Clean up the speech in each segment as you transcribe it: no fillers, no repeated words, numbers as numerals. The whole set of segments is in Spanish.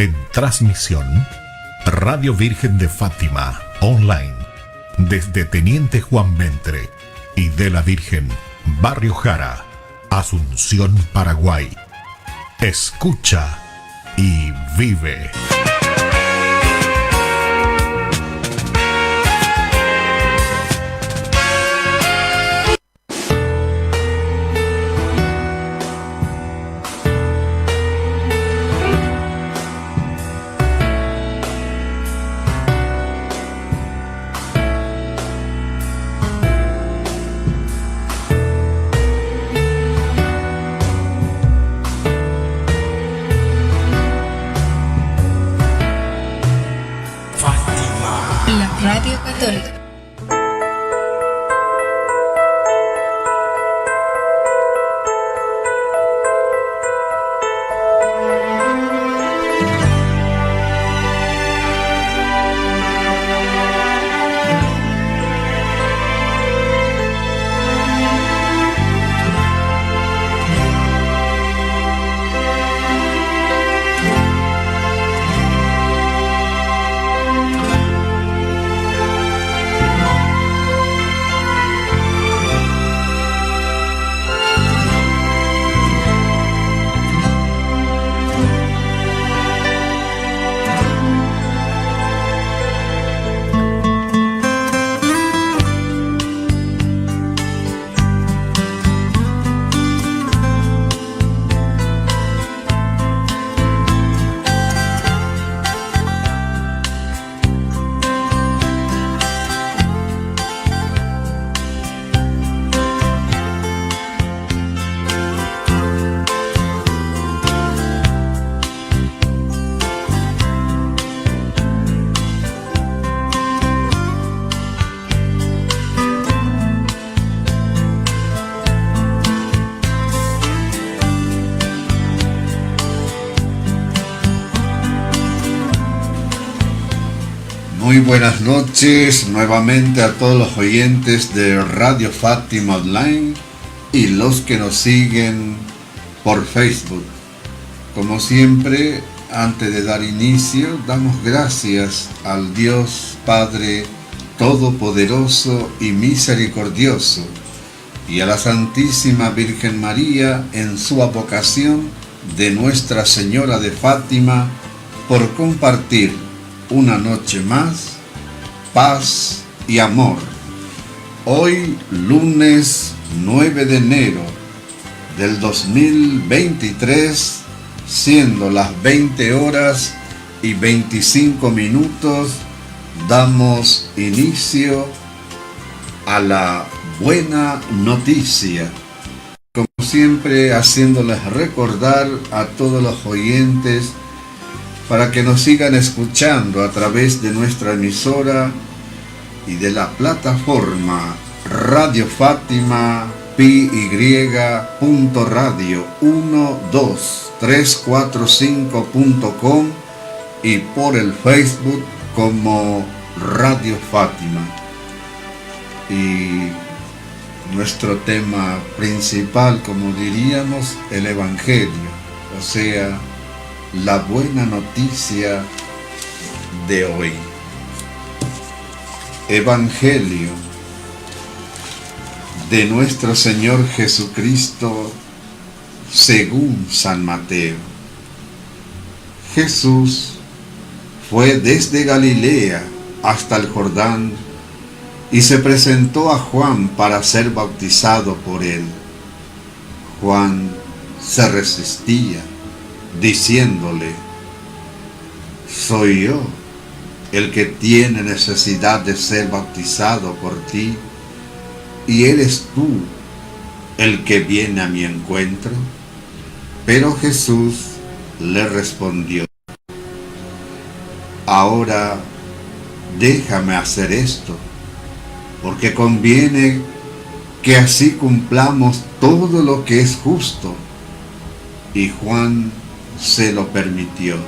En transmisión, Radio Virgen de Fátima, online, desde Teniente Juan Ventre y de la Virgen, Barrio Jara, Asunción, Paraguay. Escucha y vive. Radio Católica. Muy buenas noches nuevamente a todos los oyentes de Radio Fátima Online y los que nos siguen por Facebook. Como siempre, antes de dar inicio, damos gracias al Dios Padre Todopoderoso y Misericordioso y a la Santísima Virgen María en su advocación de Nuestra Señora de Fátima por compartir una noche más, paz y amor. Hoy, lunes 9 de enero del 2023, siendo las 20 horas y 25 minutos, damos inicio a la buena noticia. Como siempre, haciéndoles recordar a todos los oyentes para que nos sigan escuchando a través de nuestra emisora y de la plataforma Radio Fátima PY.radio 12345.com y por el Facebook como Radio Fátima. Y nuestro tema principal, como diríamos, el Evangelio, o sea, la buena noticia de hoy. Evangelio de nuestro Señor Jesucristo según San Mateo. Jesús fue desde Galilea hasta el Jordán y se presentó a Juan para ser bautizado por él. Juan se resistía, diciéndole: soy yo el que tiene necesidad de ser bautizado por ti, y eres tú el que viene a mi encuentro. Pero Jesús le respondió: ahora déjame hacer esto, porque conviene que así cumplamos todo lo que es justo. Y Juan se lo permitió.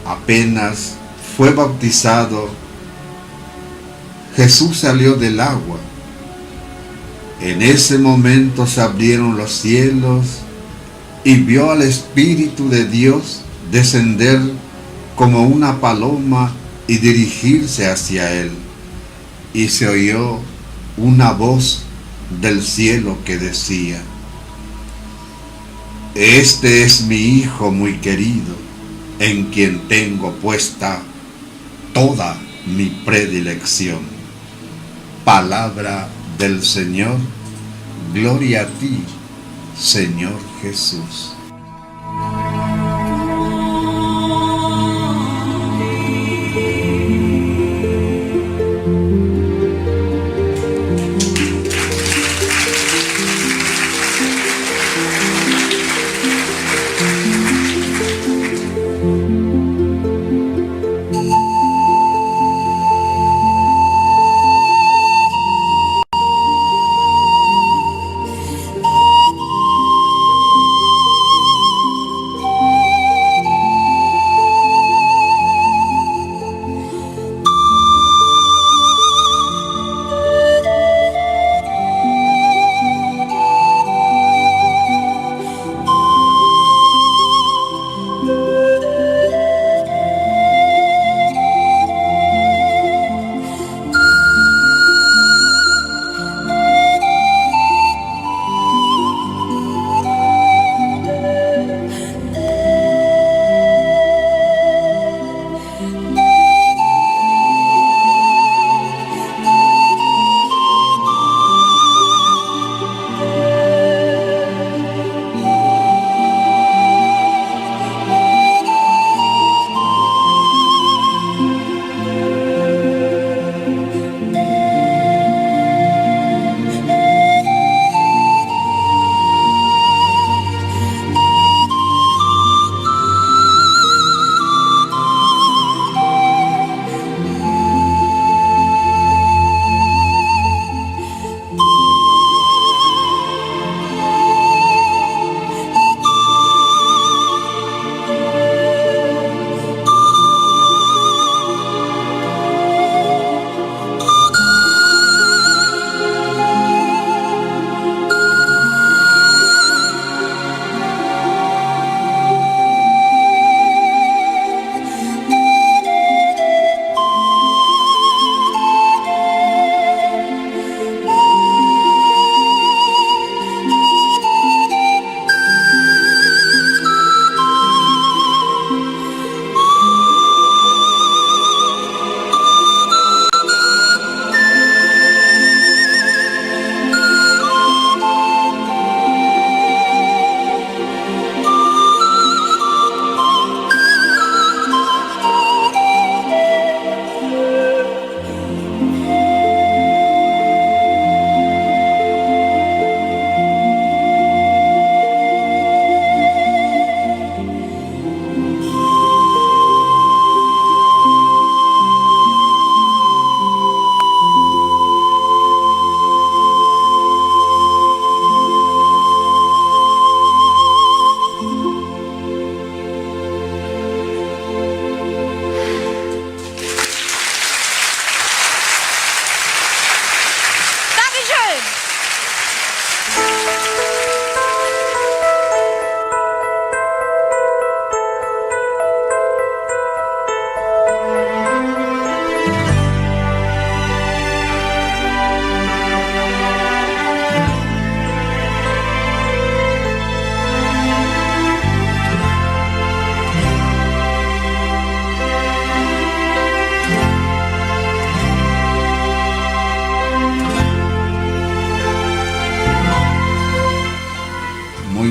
Apenas fue bautizado, Jesús salió del agua. En ese momento se abrieron los cielos y vio al Espíritu de Dios descender como una paloma y dirigirse hacia él. Y se oyó una voz del cielo que decía: este es mi Hijo muy querido, en quien tengo puesta toda mi predilección. Palabra del Señor. Gloria a ti, Señor Jesús.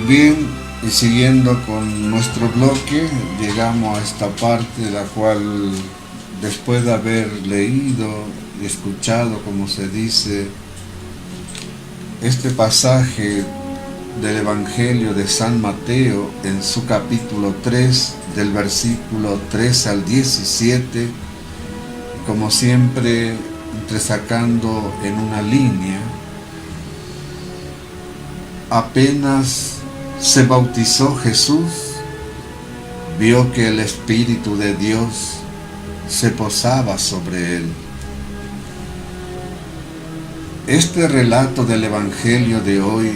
Bien, y siguiendo con nuestro bloque, llegamos a esta parte, la cual, después de haber leído y escuchado, como se dice, este pasaje del Evangelio de San Mateo en su capítulo 3, del versículo 3 al 17, como siempre, entresacando en una línea, apenas se bautizó Jesús, vio que el Espíritu de Dios se posaba sobre él. Este relato del Evangelio de hoy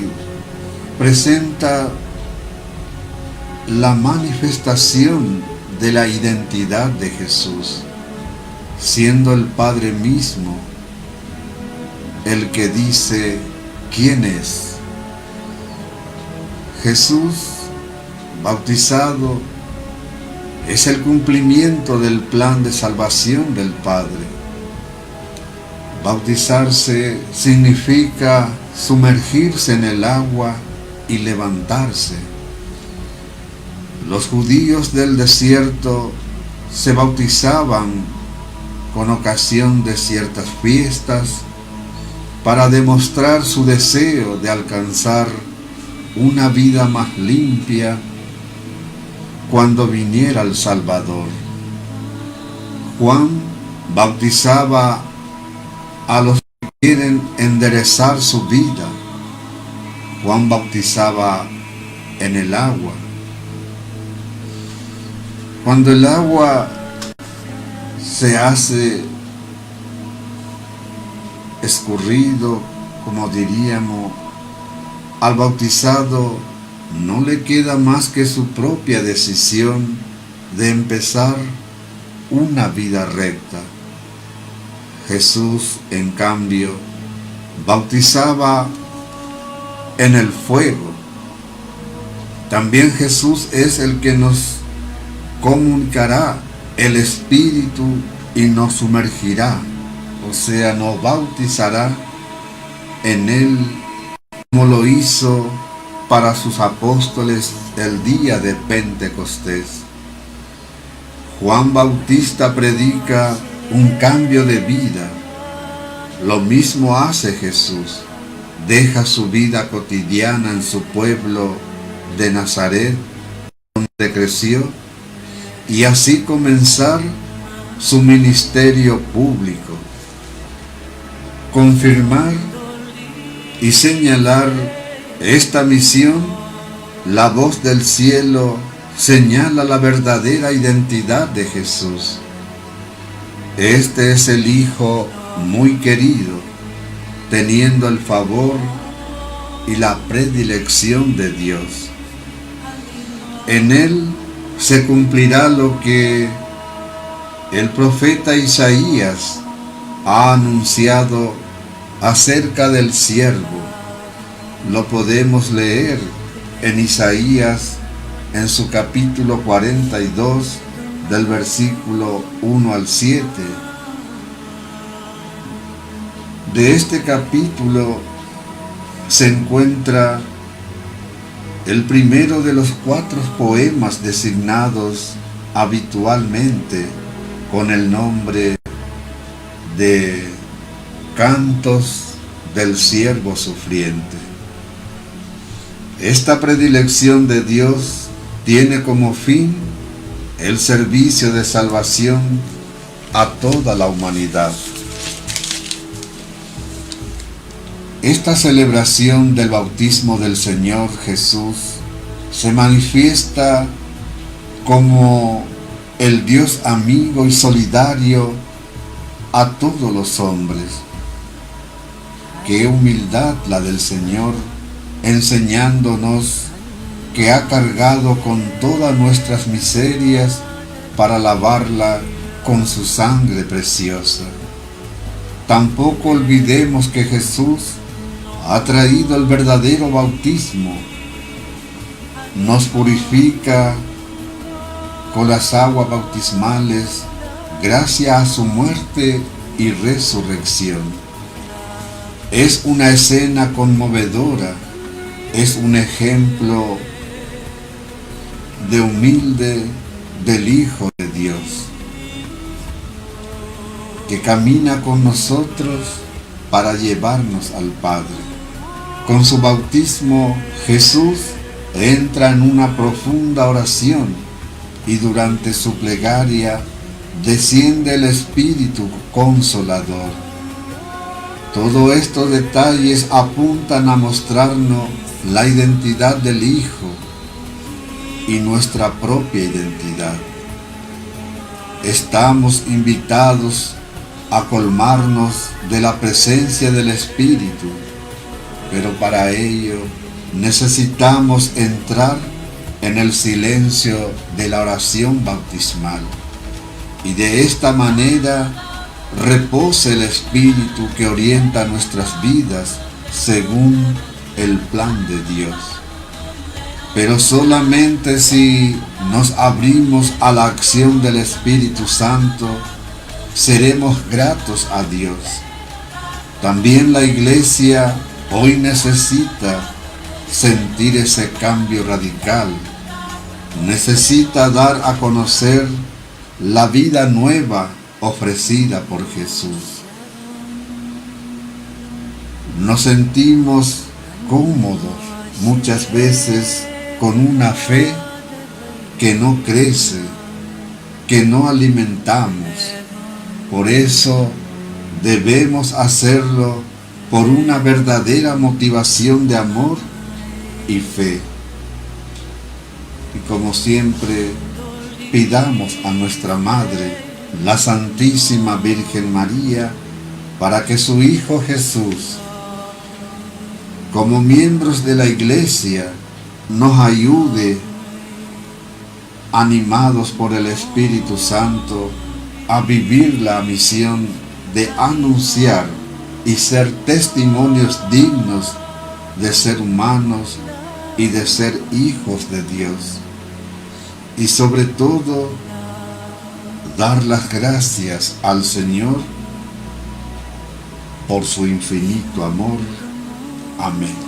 presenta la manifestación de la identidad de Jesús, siendo el Padre mismo el que dice quién es. Jesús bautizado es el cumplimiento del plan de salvación del Padre. Bautizarse significa sumergirse en el agua y levantarse. Los judíos del desierto se bautizaban con ocasión de ciertas fiestas para demostrar su deseo de alcanzar una vida más limpia cuando viniera el Salvador. Juan bautizaba a los que quieren enderezar su vida. Juan bautizaba en el agua. Cuando el agua se hace escurrido, como diríamos, al bautizado no le queda más que su propia decisión de empezar una vida recta. Jesús, en cambio, bautizaba en el fuego. También Jesús es el que nos comunicará el Espíritu y nos sumergirá, o sea, nos bautizará en Él, como lo hizo para sus apóstoles el día de Pentecostés. Juan Bautista predica un cambio de vida. Lo mismo hace Jesús. Deja su vida cotidiana en su pueblo de Nazaret, donde creció, y así comenzar su ministerio público. Confirmar y señalar esta misión, la voz del cielo señala la verdadera identidad de Jesús. Este es el Hijo muy querido, teniendo el favor y la predilección de Dios. En Él se cumplirá lo que el profeta Isaías ha anunciado acerca del siervo. Lo podemos leer en Isaías, en su capítulo 42, del versículo 1 al 7. De este capítulo se encuentra el primero de los 4 poemas designados habitualmente con el nombre de Cantos del Siervo Sufriente. Esta predilección de Dios tiene como fin el servicio de salvación a toda la humanidad. Esta celebración del bautismo del Señor Jesús se manifiesta como el Dios amigo y solidario a todos los hombres. Qué humildad la del Señor, enseñándonos que ha cargado con todas nuestras miserias para lavarla con su sangre preciosa. Tampoco olvidemos que Jesús ha traído el verdadero bautismo. Nos purifica con las aguas bautismales gracias a su muerte y resurrección. Es una escena conmovedora, es un ejemplo de humilde del Hijo de Dios, que camina con nosotros para llevarnos al Padre. Con su bautismo, Jesús entra en una profunda oración y durante su plegaria desciende el Espíritu Consolador. Todos estos detalles apuntan a mostrarnos la identidad del Hijo y nuestra propia identidad. Estamos invitados a colmarnos de la presencia del Espíritu, pero para ello necesitamos entrar en el silencio de la oración bautismal. Y de esta manera repose el Espíritu que orienta nuestras vidas según el plan de Dios. Pero solamente si nos abrimos a la acción del Espíritu Santo, seremos gratos a Dios. También la Iglesia hoy necesita sentir ese cambio radical. Necesita dar a conocer la vida nueva ofrecida por Jesús. Nos sentimos cómodos muchas veces con una fe que no crece, que no alimentamos. Por eso debemos hacerlo por una verdadera motivación de amor y fe. Y como siempre, pidamos a nuestra Madre, la Santísima Virgen María, para que su Hijo Jesús, como miembros de la Iglesia, nos ayude, animados por el Espíritu Santo, a vivir la misión de anunciar y ser testimonios dignos de ser humanos y de ser hijos de Dios. Y sobre todo, dar las gracias al Señor por su infinito amor. Amén.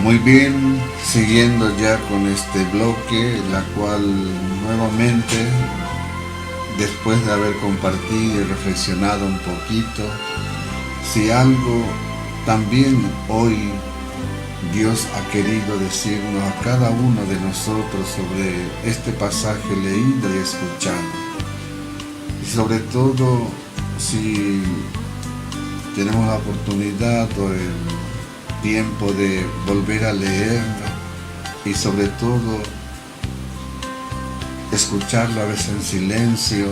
Muy bien, siguiendo ya con este bloque, la cual nuevamente, después de haber compartido y reflexionado un poquito, si algo también hoy Dios ha querido decirnos a cada uno de nosotros sobre este pasaje leído y escuchado. Y sobre todo, si tenemos la oportunidad o el tiempo de volver a leerla y sobre todo escucharlo a veces en silencio,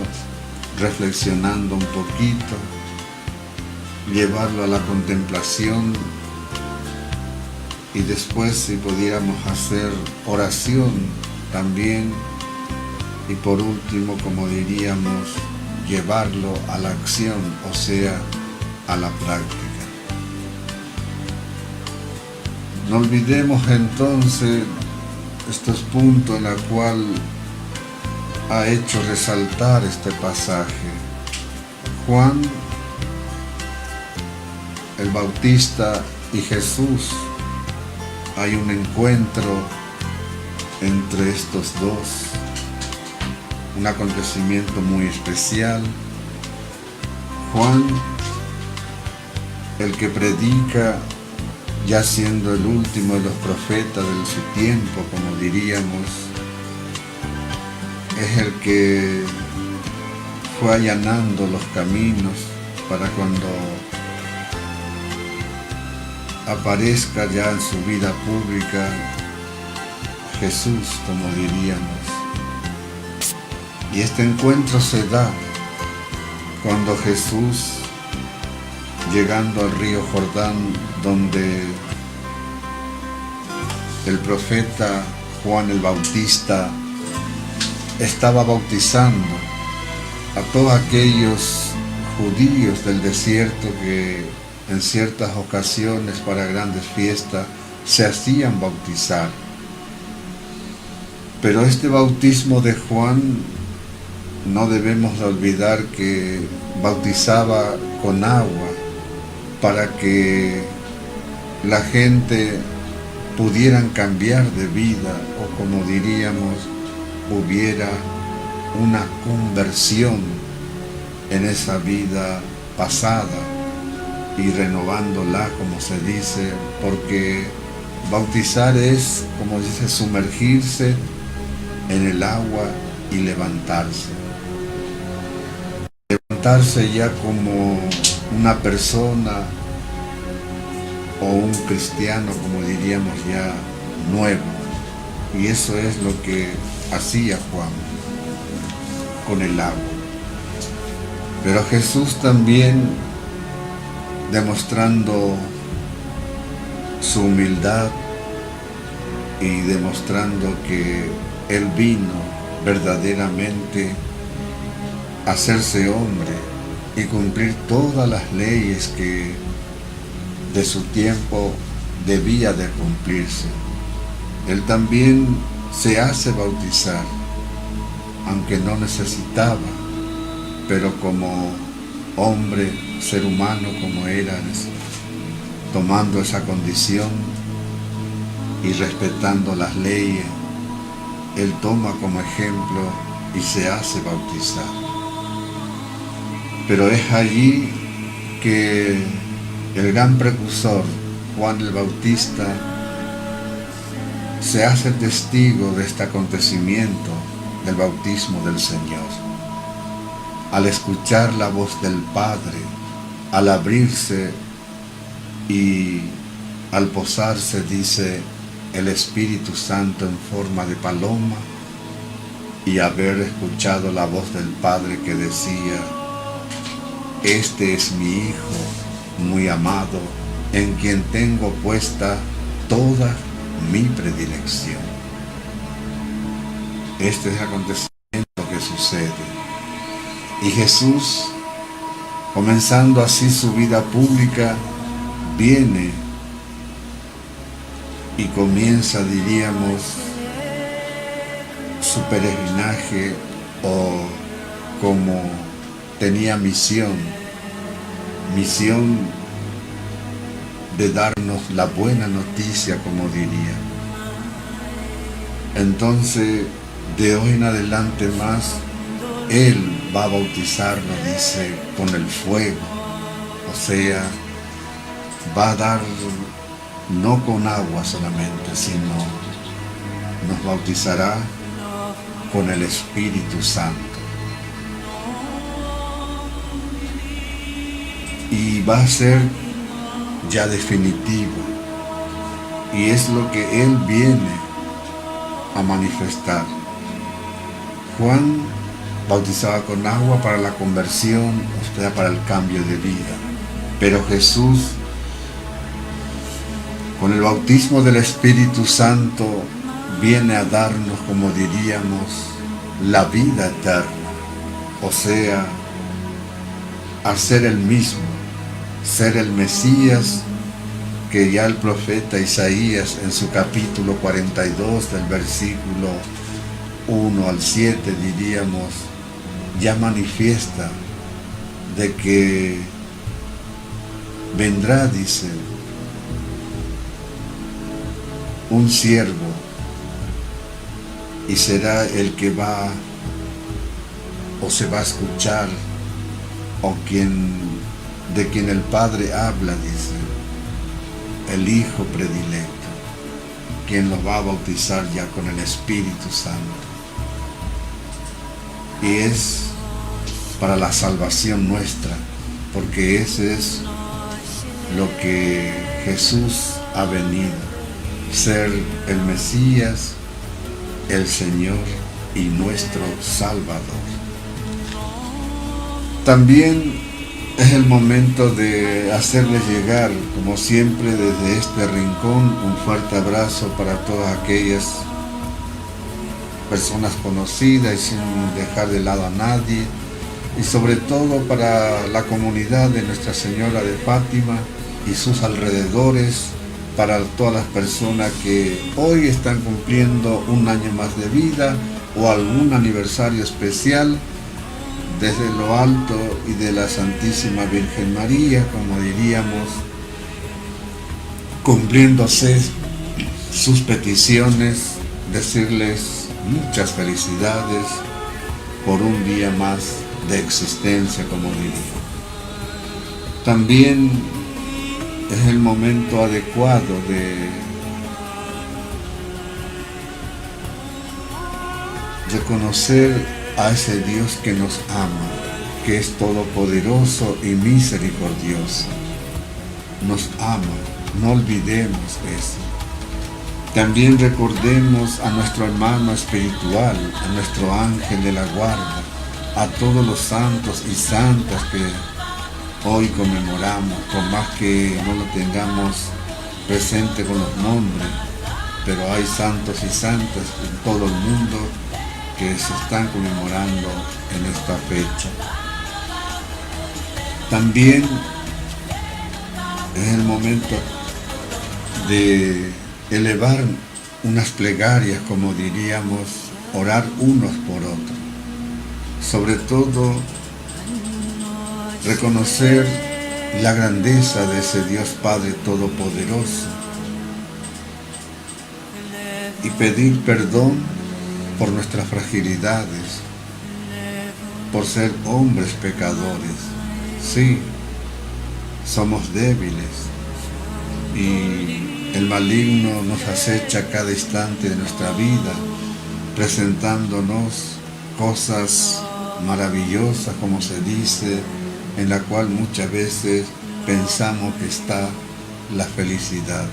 reflexionando un poquito, llevarlo a la contemplación y después si pudiéramos hacer oración también y por último, como diríamos, llevarlo a la acción, o sea, a la práctica. No olvidemos entonces estos puntos en los cuales ha hecho resaltar este pasaje. Juan el Bautista y Jesús, hay un encuentro entre estos dos, un acontecimiento muy especial. Juan, el que predica, ya siendo el último de los profetas de su tiempo, como diríamos, es el que fue allanando los caminos para cuando aparezca ya en su vida pública Jesús, como diríamos. Y este encuentro se da cuando Jesús, llegando al río Jordán, donde el profeta Juan el Bautista estaba bautizando a todos aquellos judíos del desierto que en ciertas ocasiones para grandes fiestas se hacían bautizar. Pero este bautismo de Juan no debemos de olvidar que bautizaba con agua para que la gente pudieran cambiar de vida, o como diríamos, hubiera una conversión en esa vida pasada y renovándola, como se dice, porque bautizar es, como dice, sumergirse en el agua y levantarse. Levantarse ya como una persona o un cristiano, como diríamos ya, nuevo. Y eso es lo que hacía Juan con el agua. Pero Jesús también, demostrando su humildad y demostrando que Él vino verdaderamente a hacerse hombre y cumplir todas las leyes que de su tiempo debía de cumplirse. Él también se hace bautizar, aunque no necesitaba, pero como hombre, ser humano como era, tomando esa condición y respetando las leyes, Él toma como ejemplo y se hace bautizar. Pero es allí que el gran precursor, Juan el Bautista, se hace testigo de este acontecimiento del bautismo del Señor. Al escuchar la voz del Padre, al abrirse y al posarse, dice, el Espíritu Santo en forma de paloma, y haber escuchado la voz del Padre que decía, este es mi Hijo muy amado, en quien tengo puesta toda mi predilección. Este es el acontecimiento que sucede. Y Jesús, comenzando así su vida pública, viene y comienza, diríamos, su peregrinaje, o como tenía misión de darnos la buena noticia, como diría. Entonces, de hoy en adelante más, Él va a bautizarnos, dice, con el fuego. O sea, va a dar no con agua solamente, sino nos bautizará con el Espíritu Santo. Y va a ser ya definitivo. Y es lo que Él viene a manifestar. Juan bautizaba con agua para la conversión, o sea, para el cambio de vida. Pero Jesús, con el bautismo del Espíritu Santo, viene a darnos, como diríamos, la vida eterna. O sea, a ser el mismo, ser el Mesías que ya el profeta Isaías en su capítulo 42 del versículo 1 al 7 diríamos, ya manifiesta de que vendrá, dice, un siervo y será el que va o se va a escuchar o de quien el Padre habla, dice, el Hijo predilecto, quien lo va a bautizar ya con el Espíritu Santo. Y es para la salvación nuestra, porque ese es lo que Jesús ha venido, ser el Mesías, el Señor y nuestro Salvador. También es el momento de hacerles llegar, como siempre, desde este rincón, un fuerte abrazo para todas aquellas personas conocidas y sin dejar de lado a nadie, y sobre todo para la comunidad de Nuestra Señora de Fátima y sus alrededores, para todas las personas que hoy están cumpliendo un año más de vida o algún aniversario especial, desde lo alto y de la Santísima Virgen María, como diríamos, cumpliéndose sus peticiones, decirles muchas felicidades por un día más de existencia, como diría. También es el momento adecuado de reconocer a ese Dios que nos ama, que es todopoderoso y misericordioso. Nos ama, no olvidemos eso. También recordemos a nuestro hermano espiritual, a nuestro ángel de la guarda, a todos los santos y santas que hoy conmemoramos, por más que no lo tengamos presente con los nombres, pero hay santos y santas en todo el mundo que se están conmemorando en esta fecha. También es el momento de elevar unas plegarias, como diríamos, orar unos por otros. Sobre todo, reconocer la grandeza de ese Dios Padre Todopoderoso y pedir perdón por nuestras fragilidades, por ser hombres pecadores. Sí, somos débiles y el maligno nos acecha a cada instante de nuestra vida, presentándonos cosas maravillosas, como se dice, en la cual muchas veces pensamos que está la felicidad.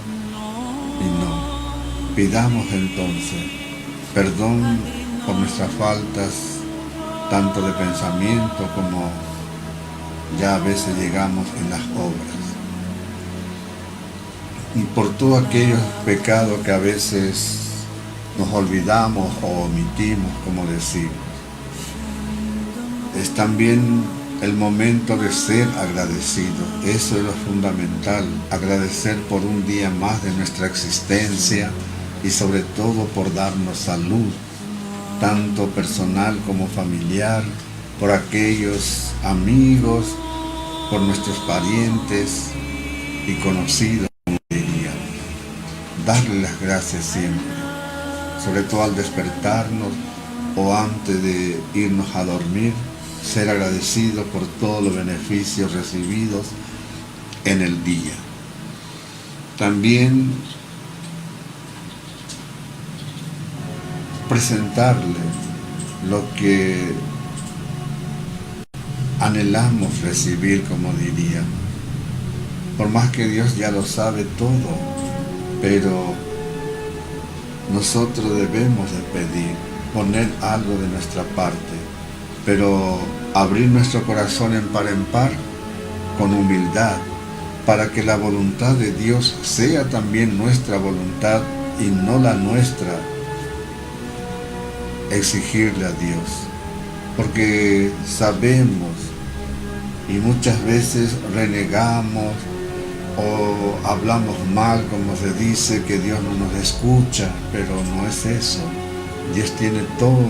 Y no, pidamos entonces perdón por nuestras faltas, tanto de pensamiento como ya a veces llegamos en las obras. Y por todos aquellos pecados que a veces nos olvidamos o omitimos, como decimos. Es también el momento de ser agradecido. Eso es lo fundamental, agradecer por un día más de nuestra existencia y sobre todo por darnos salud, tanto personal como familiar, por aquellos amigos, por nuestros parientes y conocidos. darle las gracias siempre, sobre todo al despertarnos o antes de irnos a dormir, ser agradecidos por todos los beneficios recibidos en el día. También presentarle lo que anhelamos recibir, como diría. Por más que Dios ya lo sabe todo, pero nosotros debemos de pedir, poner algo de nuestra parte, pero abrir nuestro corazón en par con humildad, para que la voluntad de Dios sea también nuestra voluntad y no la nuestra. Exigirle a Dios, porque sabemos y muchas veces renegamos o hablamos mal, como se dice, que Dios no nos escucha, pero no es eso. Dios tiene todo,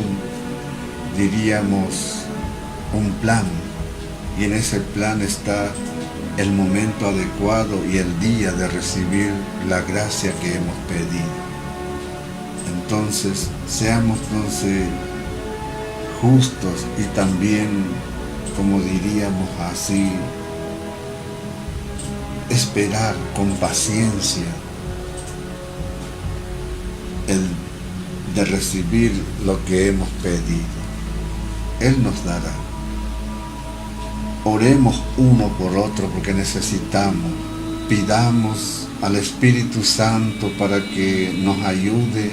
diríamos, un plan, y en ese plan está el momento adecuado y el día de recibir la gracia que hemos pedido. Entonces, seamos justos y también, como diríamos así, esperar con paciencia el de recibir lo que hemos pedido. Él nos dará. Oremos uno por otro porque necesitamos. Pidamos al Espíritu Santo para que nos ayude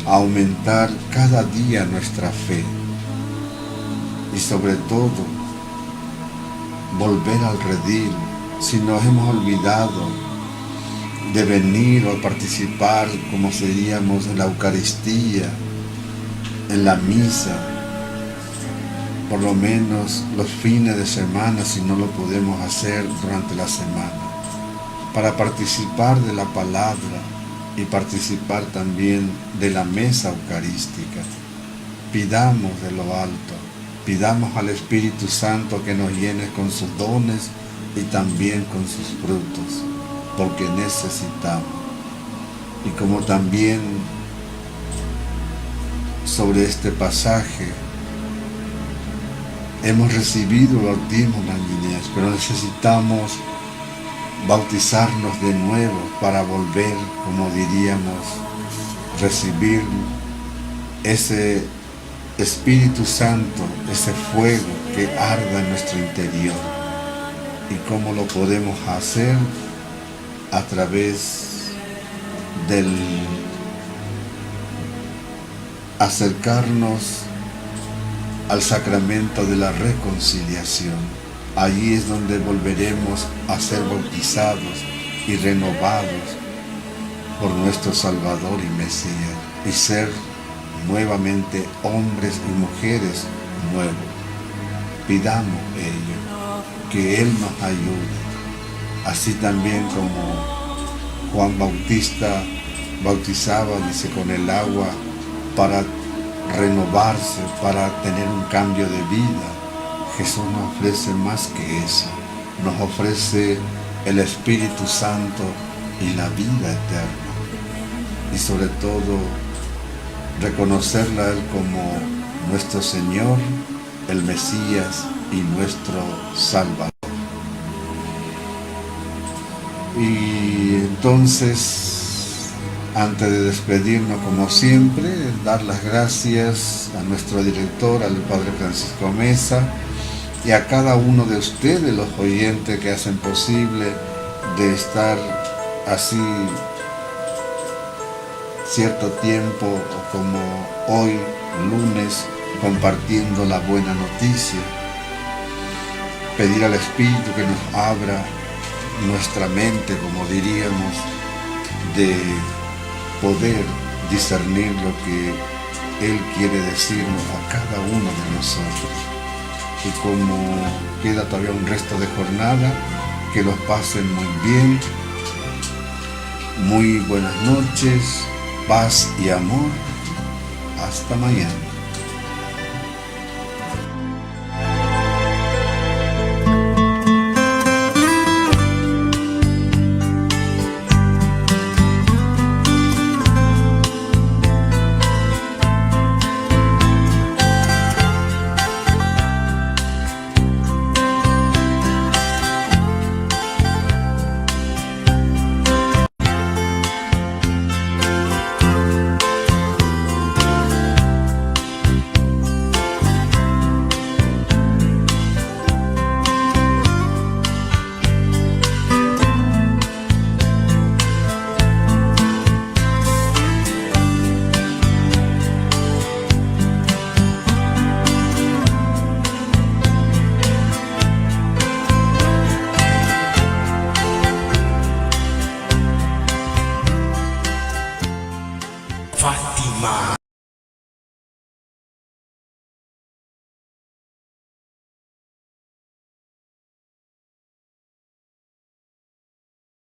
a aumentar cada día nuestra fe. Y sobre todo, volver al redil. Si nos hemos olvidado de venir o participar, como seríamos en la Eucaristía, en la misa, por lo menos los fines de semana, si no lo podemos hacer durante la semana, para participar de la palabra y participar también de la mesa eucarística. Pidamos de lo alto, pidamos al Espíritu Santo que nos llene con sus dones y también con sus frutos, porque necesitamos. Y como también sobre este pasaje, hemos recibido el bautismo en la niñez, pero necesitamos bautizarnos de nuevo para volver, como diríamos, recibir ese Espíritu Santo, ese fuego que arda en nuestro interior. ¿Y cómo lo podemos hacer? A través del acercarnos al sacramento de la reconciliación. Allí es donde volveremos a ser bautizados y renovados por nuestro Salvador y Mesías, y ser nuevamente hombres y mujeres nuevos. Pidamos ello, que Él nos ayude, así también como Juan Bautista bautizaba, dice, con el agua para renovarse, para tener un cambio de vida. Jesús nos ofrece más que eso, nos ofrece el Espíritu Santo y la vida eterna, y sobre todo reconocerle a Él como nuestro Señor, el Mesías y nuestro Salvador. Y entonces, antes de despedirnos, como siempre, dar las gracias a nuestro director, al Padre Francisco Mesa, y a cada uno de ustedes, los oyentes que hacen posible de estar así cierto tiempo, o como hoy, lunes, compartiendo la buena noticia. Pedir al Espíritu que nos abra nuestra mente, como diríamos, de poder discernir lo que Él quiere decirnos a cada uno de nosotros. Y como queda todavía un resto de jornada, que los pasen muy bien, muy buenas noches, paz y amor. Hasta mañana.